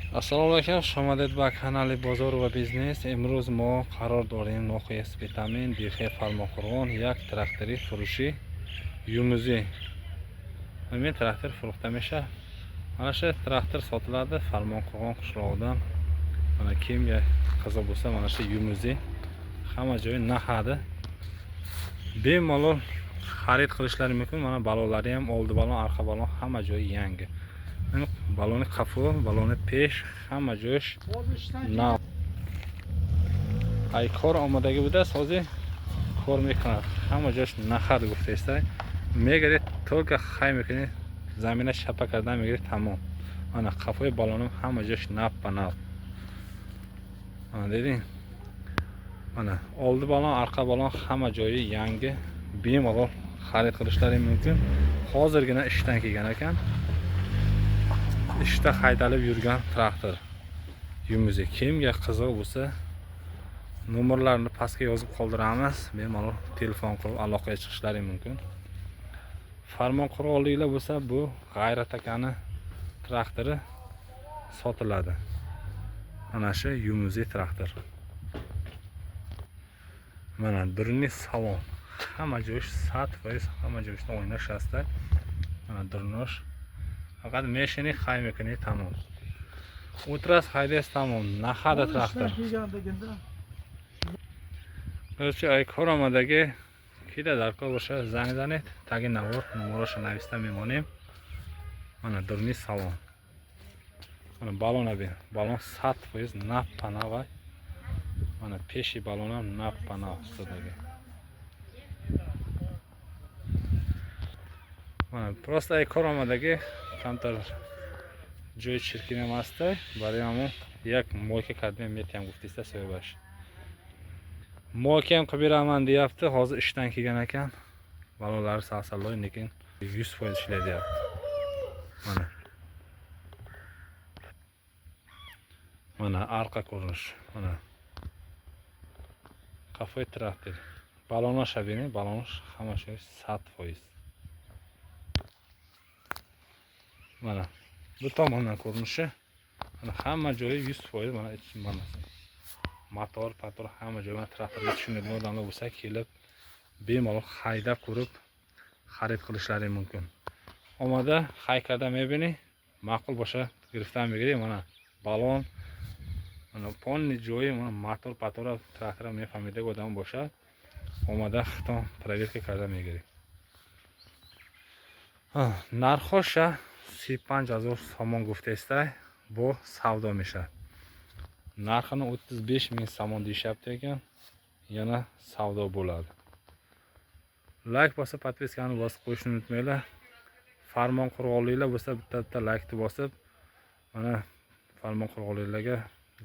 Assalomu alaykum, Shomadet va kanali bozor va biznes. Imroz mo qaror داریم نوخه اسپیتامین دیخه فرمانخوران یک تراکتوری فروشی یوموزی. همین تراکتور فروخته میشه. mana shu traktor sotiladi Farmonqo'rg'on qishlog'idan. Mana kimga qiziq bo'lsa mana shu yumuzi hamma joyi nahadi. Bemalol xarid qilishlari mumkin. Mana balonlari ham oldi balon, orqa balon hamma joyi yangi. Baloni qafo, baloni pesh, hamma joyish nav. Ay kor omadagi bude sozi kor میکنه. همه جاش نخرد گفته است. میگه تو که خیلی میکنی زمین شپه کردن میگه تمام. آن قفای بالونم همه جاش ناب پناه. آن دیدین؟ آن oldi balon, arqa balon hamma joyi yangi. Bemalol xarid qilishlari mumkin. Hozirgina ishdan kelgan ekan. Ishda haydalib yurgan traktor. Yumuzi kimga qiziq bo'lsa nomerlarni pastga yozib qoldiramiz. Bemalol telefon qilib aloqaga chiqishlari mumkin. Farmonqo'rg'onliklar bo'lsa bu G'ayrat akani traktori sotiladi. Mana shu Yumuzi traktor. Mana durni salon. Hamma joyi sat foiz, hamma joyda o'ynash asta. Mana durnosh. Faqat meshini qaymikini tamom. O'tras haydes tamom. Nahada traktor. O'sha ay ko'ramadagi kida darkor bo'lsa zang zanit, tagi navor, numarasini navishda memonim. Mana durni salon. Mana balon abi, balon sat foiz nap panava. Mana peshi balon ham nap panava ustidagi. Mana prosta ay ko'ramadagi kamtar joy chirkin emasdi, bariyam yak moyka kadmen metyam guftista so'ybash. Moyka ham qilib beraman deyapti, hozir ishdan kelgan ekan. Balonlari salsalloy, lekin 100% ishlaydi. Mana. Mana arqa ko'rinish, mana. Qafay traktor. Balonlar shabini, balonlar hamma shu 100%. Mana bu tomondan ko'rinishi. Mana hamma joyi 100%, mana mana. Motor, pator hamma joyi traktorga tushunadigan odamlar bo'lsa kelib bemalol haydab ko'rib xarid qilishlari mumkin. Omada haykada mebini ma'qul bo'lsa giriftan megri mana balon mana ponni joyi mana motor, pator traktor mefamidaga odam bo'lsa omada xaton проверка karda megri. Narxosha 35,000 somon gufte istay bu savdo mishi. Narxini 35,000 somon deyapti ekan. Yana savdo bo'ladi. Like bosib, podpiskani bosib qo'yishni unutmanglar. Farmonqo'rg'onliklar bo'lsa bitta like bosib, mana Farmonqo'rg'onliklarga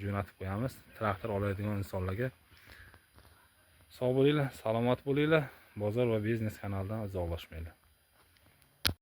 jo'natib qo'yamiz. Traktor oladigan insonlarga. Sog' bo'linglar, salomat bo'linglar. Bozor va biznes kanalidan uzoqlashmanglar.